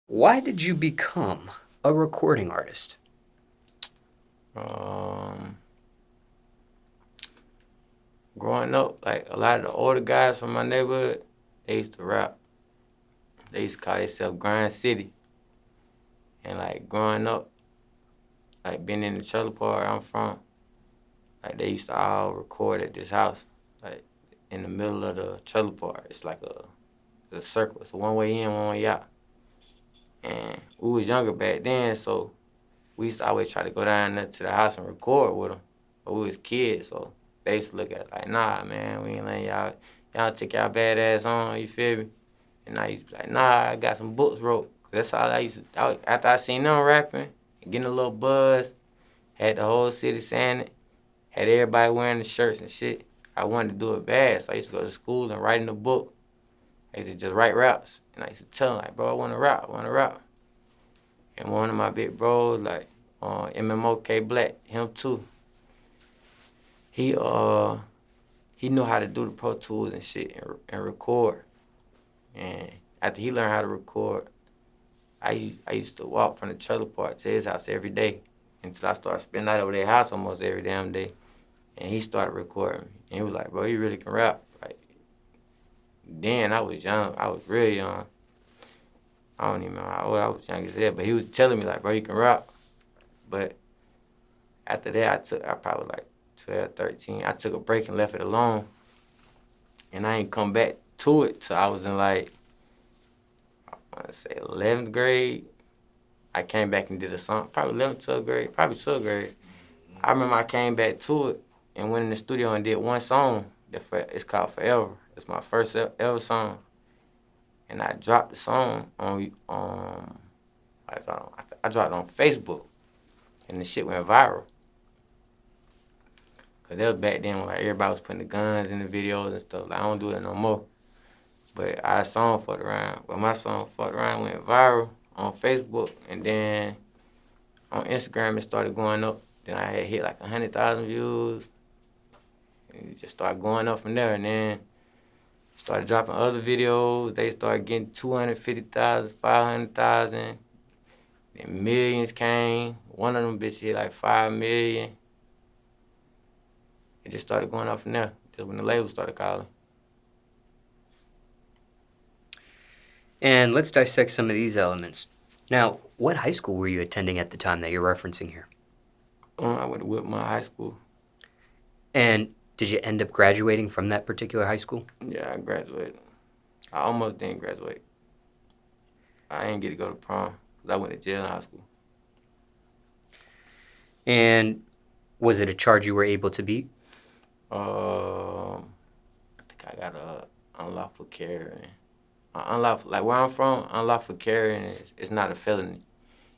Why did you become a recording artist? Um, Growing up, like a lot of the older guys from my neighborhood, they used to rap. They used to call themselves Grind City. And like growing up, like being in the trailer park I'm from, like they used to all record at this house, like in the middle of the trailer park. It's like a circle. It's one way in, one way out. And we was younger back then, so we used to always try to go down there to the house and record with them. But we was kids, so they used to look at it like, nah, man, we ain't letting y'all take y'all badass on, you feel me? And I used to be like, nah, I got some books wrote. That's all I used to, after I seen them rapping, getting a little buzz, had the whole city saying it, had everybody wearing the shirts and shit. I wanted to do it bad, so I used to go to school and write in the book. I used to just write raps. And I used to tell them, like, bro, I want to rap, I want to rap. And one of my big bros, like, MMOK Black, him too. He he knew how to do the Pro Tools and shit and record. And after he learned how to record, I used to walk from the trailer park to his house every day until I started spending night over their house almost every damn day. And he started recording me. And he was like, bro, you really can rap. Like, then I was young. I was real young. I don't even know how old I was, young as hell. But he was telling me, like, bro, you can rap. But after that, I probably like 12, 13. I took a break and left it alone. And I ain't come back to it till I was in like, I want to say 11th grade. I came back and did a song, probably 11th, 12th grade, probably 12th grade. I remember I came back to it and went in the studio and did one song. It's called Forever. It's my first ever song. And I dropped the song I dropped it on Facebook. And the shit went viral. Cause that was back then when like everybody was putting the guns in the videos and stuff. Like I don't do it no more. But our song fucked around. Well, my song fucked around went viral on Facebook, and then on Instagram it started going up. Then I had hit like 100,000 views, and it just started going up from there. And then started dropping other videos. They started getting 250,000, 500,000. Then millions came. One of them bitches hit like 5 million. It just started going up from there. That's when the label started calling. And let's dissect some of these elements. Now, what high school were you attending at the time that you're referencing here? I went to Whitmore High School. And did you end up graduating from that particular high school? Yeah, I graduated. I almost didn't graduate. I didn't get to go to prom because I went to jail in high school. And was it a charge you were able to beat? I think I got a unlawful carrying. Unlawful, like where I'm from, unlawful carrying is not a felony.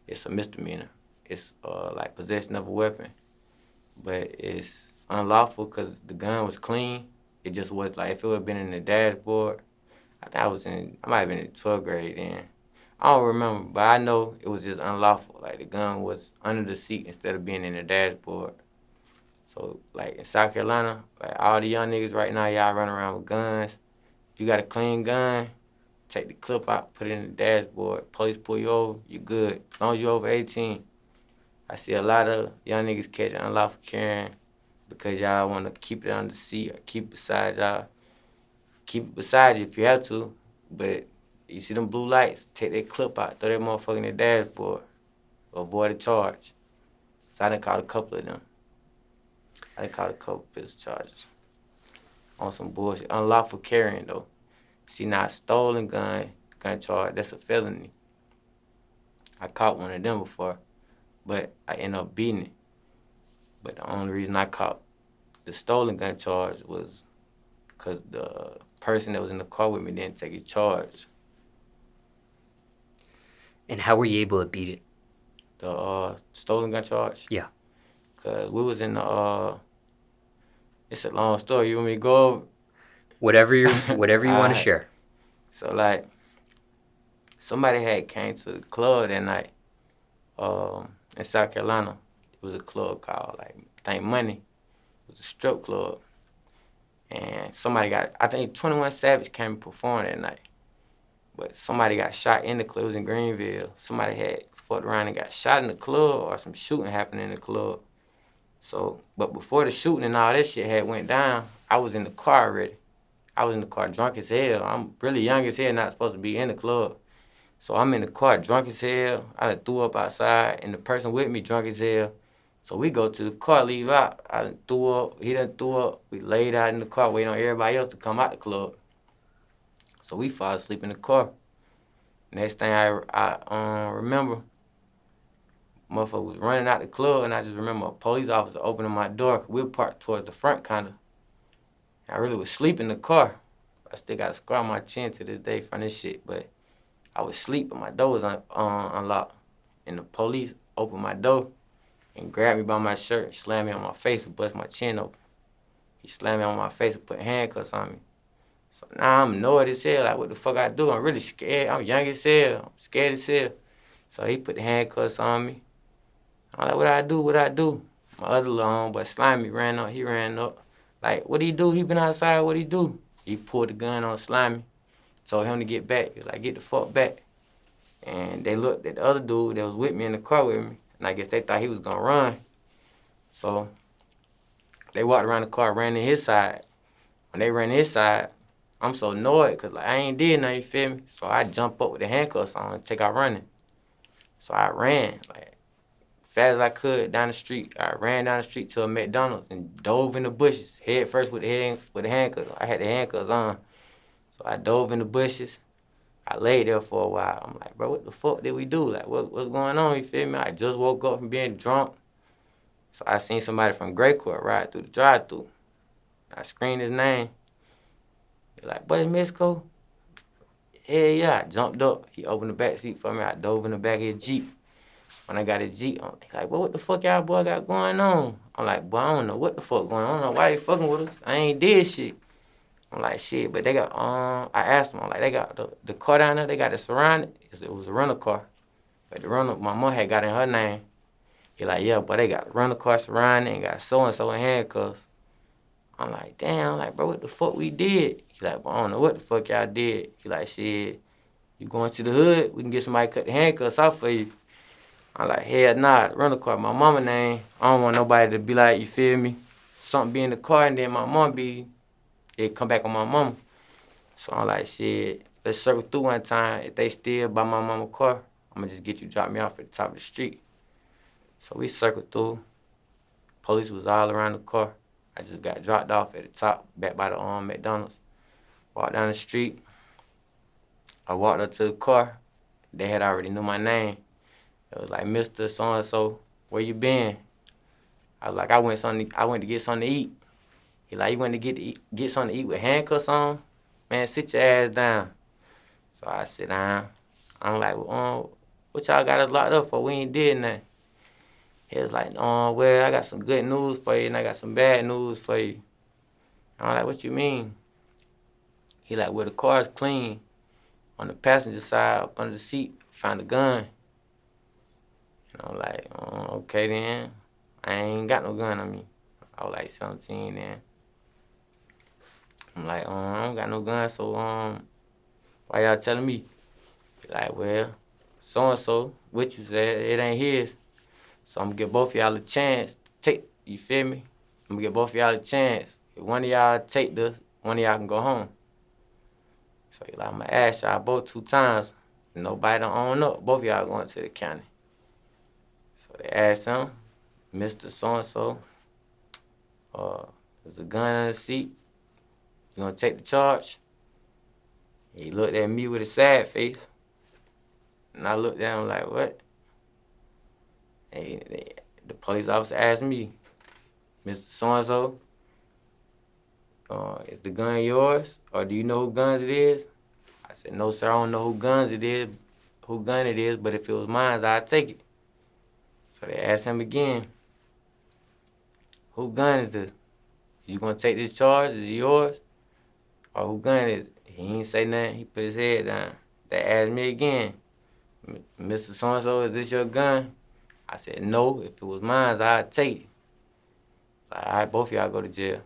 It's a misdemeanor. It's like possession of a weapon, but it's unlawful because the gun was clean. It just was like if it would have been in the dashboard. I might have been in 12th grade then. I don't remember, but I know it was just unlawful. Like the gun was under the seat instead of being in the dashboard. So like in South Carolina, like all the young niggas right now, y'all run around with guns. If you got a clean gun, take the clip out, put it in the dashboard. Police pull you over, you good. As long as you over 18. I see a lot of young niggas catching unlawful carrying because y'all want to keep it on the seat or keep it beside y'all. Keep it beside you if you have to, but you see them blue lights, take that clip out, throw that motherfucker in the dashboard, avoid a charge. So I done caught a couple of them. I done caught a couple pistol charges on some bullshit. Unlawful carrying though. See now, stolen gun charge, that's a felony. I caught one of them before, but I ended up beating it. But the only reason I caught the stolen gun charge was because the person that was in the car with me didn't take his charge. And how were you able to beat it? The stolen gun charge? Yeah. Because we was in the, it's a long story. You want me to go over? Whatever you want to Alright. share. So, like, somebody had came to the club that night in South Carolina. It was a club called, like, I think Money. It was a strip club. And somebody I think 21 Savage came and performed that night. But somebody got shot in the club. It was in Greenville. Somebody had fucked around and got shot in the club, or some shooting happened in the club. So, but before the shooting and all that shit had went down, I was in the car already. I was in the car drunk as hell. I'm really young as hell, not supposed to be in the club. So I'm in the car drunk as hell. I done threw up outside, and the person with me drunk as hell. So we go to the car, leave out. I done threw up. He done threw up. We laid out in the car, waiting on everybody else to come out the club. So we fall asleep in the car. Next thing I remember, motherfucker was running out the club, and I just remember a police officer opening my door. We were parked towards the front, kind of. I really was sleeping in the car. I still got a scar on my chin to this day from this shit, but I was asleep, but my door was unlocked. And the police opened my door and grabbed me by my shirt, slammed me on my face, and bust my chin open. He slammed me on my face and put handcuffs on me. So now I'm annoyed as hell, like what the fuck I do? I'm really scared. I'm young as hell. I'm scared as hell. So he put the handcuffs on me. I'm like, what I do? My other little homeboy, Slimy, ran up. He ran up. Like, what he do? He been outside, what he do? He pulled the gun on Slimy. Told him to get back. He was like, get the fuck back. And they looked at the other dude that was with me in the car with me. And I guess they thought he was gonna run. So they walked around the car, ran to his side. When they ran to his side, I'm so annoyed because like, I ain't did nothing, you feel me? So I jump up with the handcuffs on and take out running. So I ran, like, fast as I could down the street. I ran down the street to a McDonald's and dove in the bushes, head first with the handcuffs. I had the handcuffs on. So I dove in the bushes. I laid there for a while. I'm like, bro, what the fuck did we do? Like, what's going on, you feel me? I just woke up from being drunk. So I seen somebody from Gray Court ride through the drive-thru. I screamed his name. He like, buddy Mexico? Hell yeah, I jumped up. He opened the back seat for me. I dove in the back of his Jeep. When I got his Jeep, I'm like, well, what the fuck y'all boy got going on? I'm like, boy, I don't know what the fuck going on. I don't know why they fucking with us. I ain't did shit. I'm like, shit, but they got, I asked them, I'm like, they got the car down there, they got it surrounded. It was a rental car. But the rental, my mom had got in her name. He like, yeah, but they got a rental car surrounded and got so-and-so in handcuffs. I'm like, damn, like, bro, what the fuck we did? He like, well, I don't know what the fuck y'all did. He like, shit, you going to the hood? We can get somebody to cut the handcuffs off for you. I'm like, hell nah, the rental car, my mama name. I don't want nobody to be like, you feel me? Something be in the car and then my mom it come back on my mama. So I'm like, shit, let's circle through one time. If they still by my mama's car, I'm gonna just get you, drop me off at the top of the street. So we circled through. Police was all around the car. I just got dropped off at the top, back by the McDonald's. Walked down the street. I walked up to the car. They had already knew my name. It was like, Mr. So-and-so, where you been? I was like, I went to get something to eat. He like, you went to get something to eat with handcuffs on? Man, sit your ass down. So I sit down. I'm like, well, what y'all got us locked up for? We ain't did nothing. He was like, well, I got some good news for you and I got some bad news for you. I'm like, what you mean? He like, well, the car's clean. On the passenger side, up under the seat, found a gun. And I'm like, okay then. I ain't got no gun on me. I was like 17 then. I'm like, I don't got no gun, so why y'all telling me? He like, well, so-and-so, what you said, it ain't his. So I'm gonna give both of y'all a chance to take, you feel me? I'm gonna give both of y'all a chance. If one of y'all take this, one of y'all can go home. So he like, I'm gonna ask y'all both 2 times. Nobody don't own up. Both of y'all going to the county. So they asked him, Mr. So-and-so, there's a gun in the seat. You gonna take the charge? He looked at me with a sad face. And I looked at him like, what? And the police officer asked me, Mr. So-and-so, is the gun yours? Or do you know who guns it is? I said, no, sir, I don't know who gun it is, but if it was mine, I'd take it. So they asked him again, who gun is this? You gonna take this charge? Is it yours? Or who gun is it? He ain't say nothing. He put his head down. They asked me again, Mr. So-and-so, is this your gun? I said, no, if it was mine, I'd take it. Like, all right, both of y'all go to jail.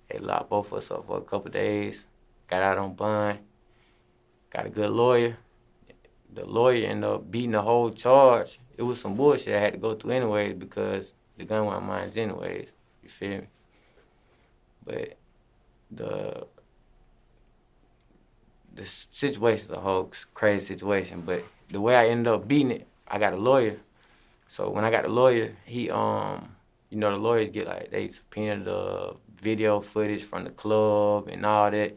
They locked both of us up for a couple days. Got out on bond. got a good lawyer. The lawyer ended up beating the whole charge. It was some bullshit I had to go through anyways because the gun wasn't mine anyways. You feel me? But the situation's a whole crazy situation. But the way I ended up beating it, I got a lawyer. So when I got the lawyer, he you know, the lawyers get like they subpoena the video footage from the club and all that.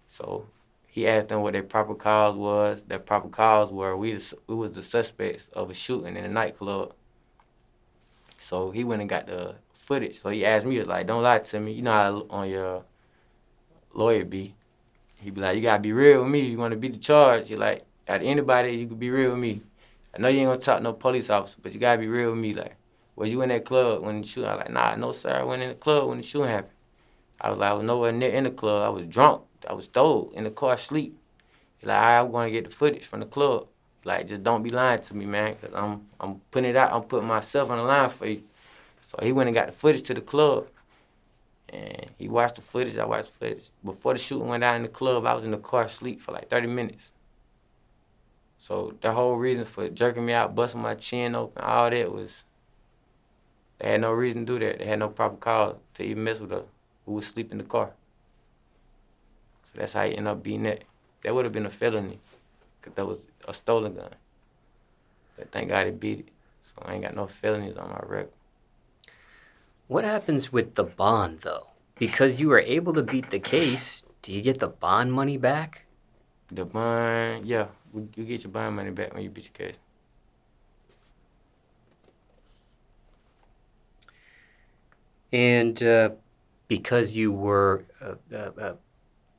So he asked them what their proper cause was. Their proper cause were we was the suspects of a shooting in a nightclub. So he went and got the footage. So he asked me, he was like, don't lie to me. You know how on your lawyer be. He be like, you gotta be real with me. You wanna beat the charge. You like, out of anybody, you could be real with me. I know you ain't gonna talk to no police officer, but you gotta be real with me. Like, was you in that club when the shooting? I was like, nah, no sir, I went in the club when the shooting happened. I was like, I was nowhere near in the club. I was drunk. I was stole in the car asleep. Like, I'm gonna get the footage from the club. Like, just don't be lying to me, man, cause I'm putting it out. I'm putting myself on the line for you. So he went and got the footage to the club, and he watched the footage. I watched the footage. Before the shooting went down in the club, I was in the car asleep for like 30 minutes. So the whole reason for jerking me out, busting my chin open, all that was, they had no reason to do that. They had no proper cause to even mess with her who was asleep in the car. So that's how he ended up beating that. That would have been a felony, because that was a stolen gun. But thank God he beat it. So I ain't got no felonies on my record. What happens with the bond, though? Because you were able to beat the case, do you get the bond money back? The bond, yeah, you get your bond money back when you beat your case. And because you were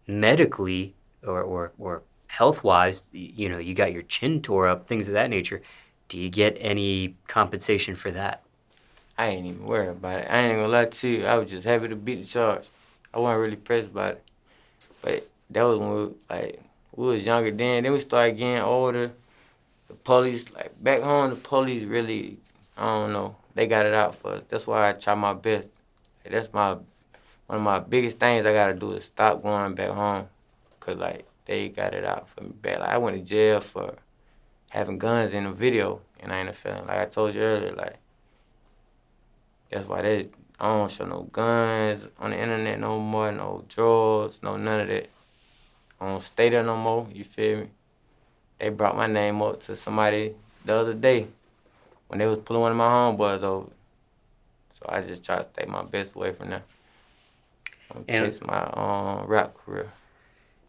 medically or health-wise, you know, you got your chin tore up, things of that nature, do you get any compensation for that? I ain't even worried about it. I ain't gonna lie to you. I was just happy to beat the charge. I wasn't really pressed about it. But that was when we was younger then. Then we started getting older. The police, like back home, the police really, I don't know, they got it out for us. That's why I try my best. Like, that's one of my biggest things I gotta do is stop going back home. Cause like they got it out for me bad. Like I went to jail for having guns in a video and I ain't a felon. Like I told you earlier, like that's why I don't show no guns on the internet no more, no drugs, no none of that. I don't stay there no more, you feel me? They brought my name up to somebody the other day when they was pulling one of my homeboys over. So I just try to stay my best away from them. I'm chasing my rap career.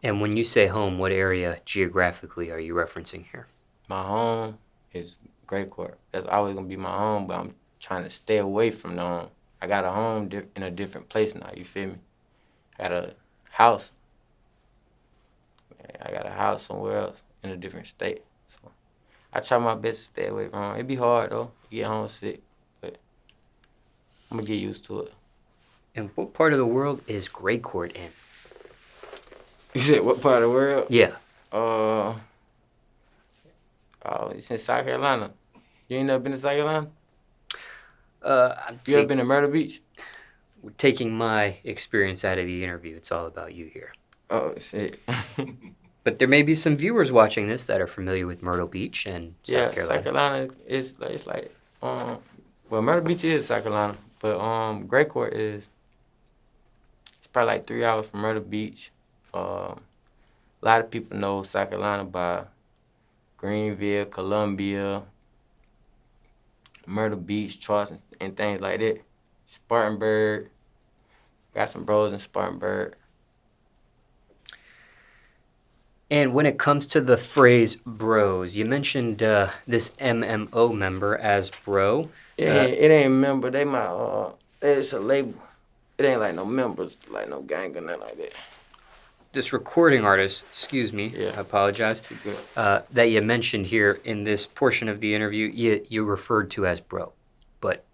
And when you say home, what area geographically are you referencing here? My home is Great Court. That's always gonna be my home, but I'm trying to stay away from the home. I got a home in a different place now, you feel me? I got a house. I got a house somewhere else in a different state. So I try my best to stay away from home. It be hard though, to get homesick, but I'm gonna get used to it. And what part of the world is Great Court in? You said what part of the world? Yeah. It's in South Carolina. You ain't never been to South Carolina? You See, ever been to Myrtle Beach? we're taking my experience out of the interview. It's all about you here. Oh, shit. But there may be some viewers watching this that are familiar with Myrtle Beach and South Carolina. South Carolina is well, Myrtle Beach is South Carolina, but Great Court it's probably like 3 hours from Myrtle Beach. A lot of people know South Carolina by Greenville, Columbia, Myrtle Beach, Charleston, and things like that. Spartanburg, got some bros in Spartanburg. And when it comes to the phrase bros, you mentioned this MMO member as bro. It ain't member. They it's a label. It ain't like no members, like no gang or nothing like that. This recording artist, excuse me, Yeah. I apologize, that you mentioned here in this portion of the interview, you referred to as bro. But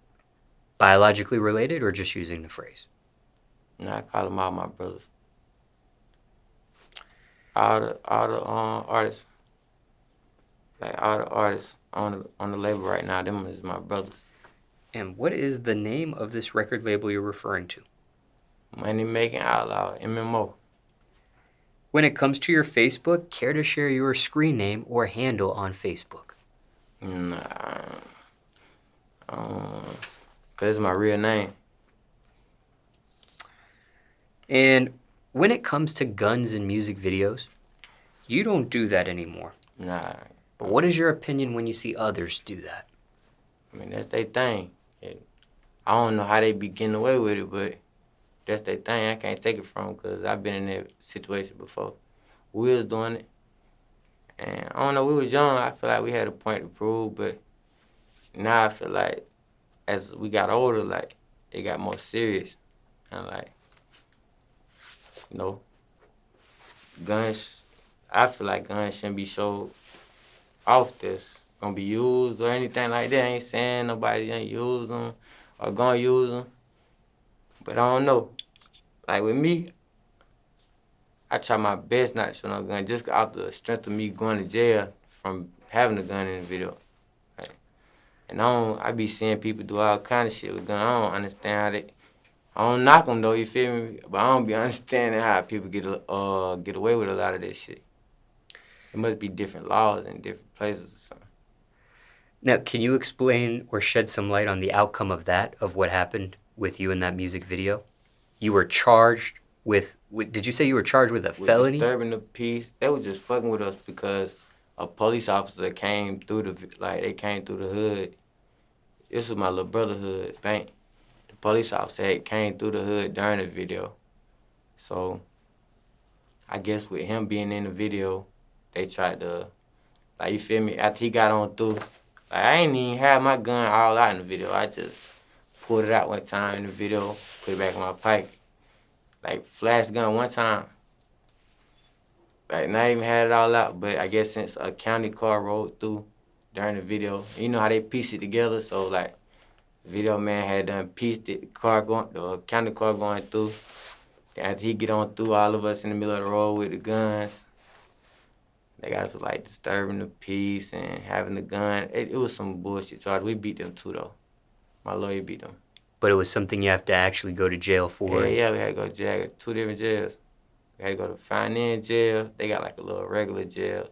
biologically related or just using the phrase? No, I call them all my brothers. All the artists, like all the artists on the label right now, them is my brothers. And what is the name of this record label you're referring to? Money Making Outlaw, MMO. When it comes to your Facebook, care to share your screen name or handle on Facebook? Nah, cause it's my real name. And when it comes to guns and music videos, you don't do that anymore. Nah, But what is your opinion when you see others do that? I mean that's their thing. I don't know how they be getting away with it, but that's their thing. I can't take it from them because I've been in that situation before. We was doing it, and I don't know. We was young. I feel like we had a point to prove, but now I feel like as we got older, like it got more serious, and like you know, guns. I feel like guns shouldn't be so off this gonna be used or anything like that. I ain't saying nobody ain't use them or gonna use them, but I don't know. Like with me, I try my best not to show no gun just out the strength of me going to jail from having a gun in the video. Like, and I be seeing people do all kind of shit with guns. I don't understand how they. I don't knock them though, you feel me? But I don't be understanding how people get away with a lot of this shit. It must be different laws in different places or something. Now, can you explain or shed some light on the outcome of that, of what happened with you in that music video? You were charged with did you say you were charged with a With felony? disturbing the peace, they was just fucking with us because a police officer came through they came through the hood. This was my little brother's hood, bank. The police officer had came through the hood during the video. So I guess with him being in the video, they tried to, like, you feel me? After he got on through, like, I ain't even had my gun all out in the video. I just pulled it out one time in the video, put it back in my pocket. Like, flash gun one time. Like, not even had it all out, but I guess since a county car rolled through during the video, you know how they piece it together, so, like, the video man had done pieced it, the county car going through. After he get on through, all of us in the middle of the road with the guns, they got us like disturbing the peace and having the gun. It was some bullshit charge. We beat them too though. My lawyer beat them. But it was something you have to actually go to jail for. Yeah, we had to go to jail. 2 different jails. We had to go to finance jail. They got like a little regular jail,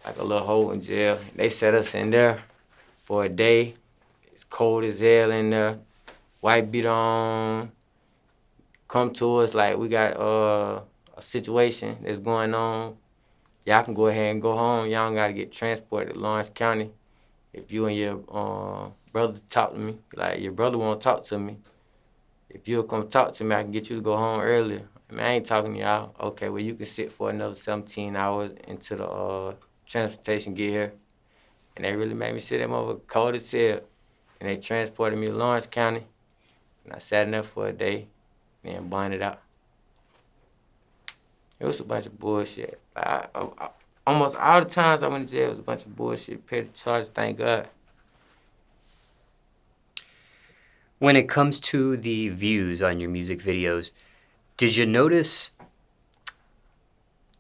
like a little holding jail. They set us in there for a day. It's cold as hell in there. White beat on. Come to us like we got a situation that's going on. Y'all can go ahead and go home. Y'all don't gotta get transported to Lawrence County. If you and your brother talk to me, like your brother won't talk to me, if you'll come talk to me, I can get you to go home earlier. I mean, I ain't talking to y'all. Okay, well, you can sit for another 17 hours until the transportation get here. And they really made me sit them over cold as hell. And they transported me to Lawrence County. And I sat in there for a day, and then bonded out. It was a bunch of bullshit. Almost all the times I went to jail was a bunch of bullshit, petty charges, thank God. When it comes to the views on your music videos, did you notice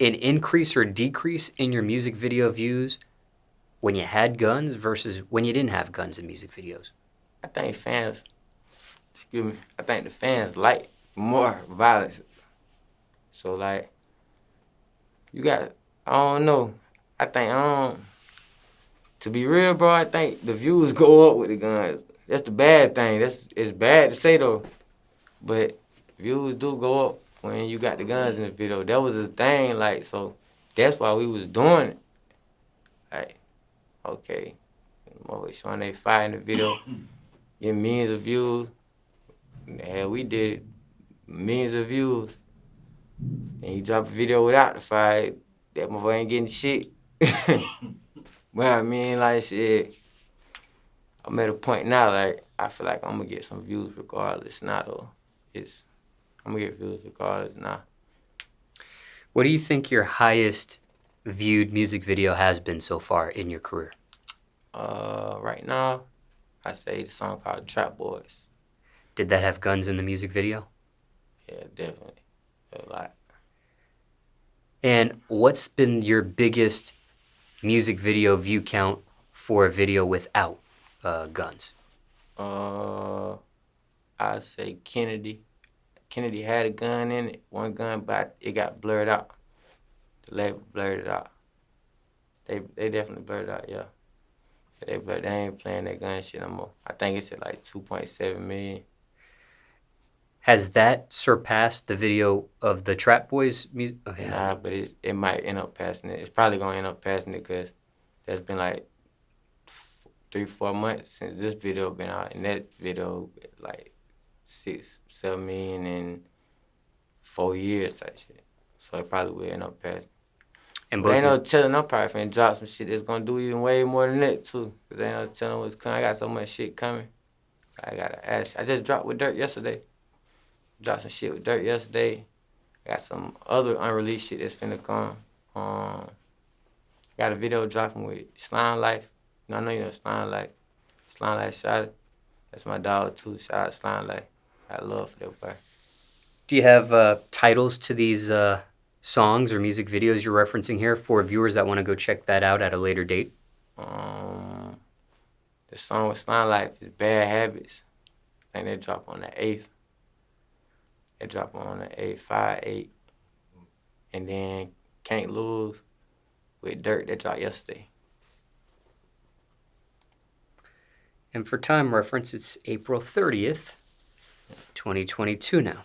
an increase or decrease in your music video views when you had guns versus when you didn't have guns in music videos? I think the fans like more violence. So, like, I don't know. To be real, bro, I think the views go up with the guns. That's the bad thing. It's bad to say, though. But views do go up when you got the guns in the video. That was the thing, like, so that's why we was doing it. Like, okay, always showing they fire in the video, getting millions of views. Hell, we did millions of views. And he drop a video without the fire, that motherfucker ain't getting shit. Well, I mean, like, shit, I'm at a point now, like, I feel like I'm gonna get some views regardless now, though. I'm gonna get views regardless now. What do you think your highest viewed music video has been so far in your career? Right now, I say the song called Trap Boys. Did that have guns in the music video? Yeah, definitely. A lot. And what's been your biggest music video view count for a video without guns? I say Kennedy. Kennedy had a gun in it, one gun, but it got blurred out. The label blurred it out. They definitely blurred it out, yeah. But they ain't playing that gun shit no more. I think it's at like 2.7 million. Has that surpassed the video of the Trap Boys music? Oh, yeah. Nah, but it might end up passing it. It's probably gonna end up passing it because there's been like 3-4 months since this video been out, and that video like 6-7 million in 4 years type shit. So it probably will end up passing. And But both ain't no telling, I'm probably finna drop some shit that's gonna do even way more than that too. Cause ain't no telling what's coming. I got so much shit coming. I gotta ask. I just dropped with Durk yesterday. Dropped some shit with Durk yesterday. Got some other unreleased shit that's finna come. Got a video dropping with Slimelife. I know you know Slimelife. Slimelife Shawty. That's my dog too. Shout out Slimelife. I love for that boy. Do you have titles to these songs or music videos you're referencing here for viewers that want to go check that out at a later date? The song with Slimelife is Bad Habits. I think they drop on the 8th. They drop on the 8th, 5/8. And then Can't Lose with Durk, that dropped yesterday. And for time reference, it's April 30th, 2022 now.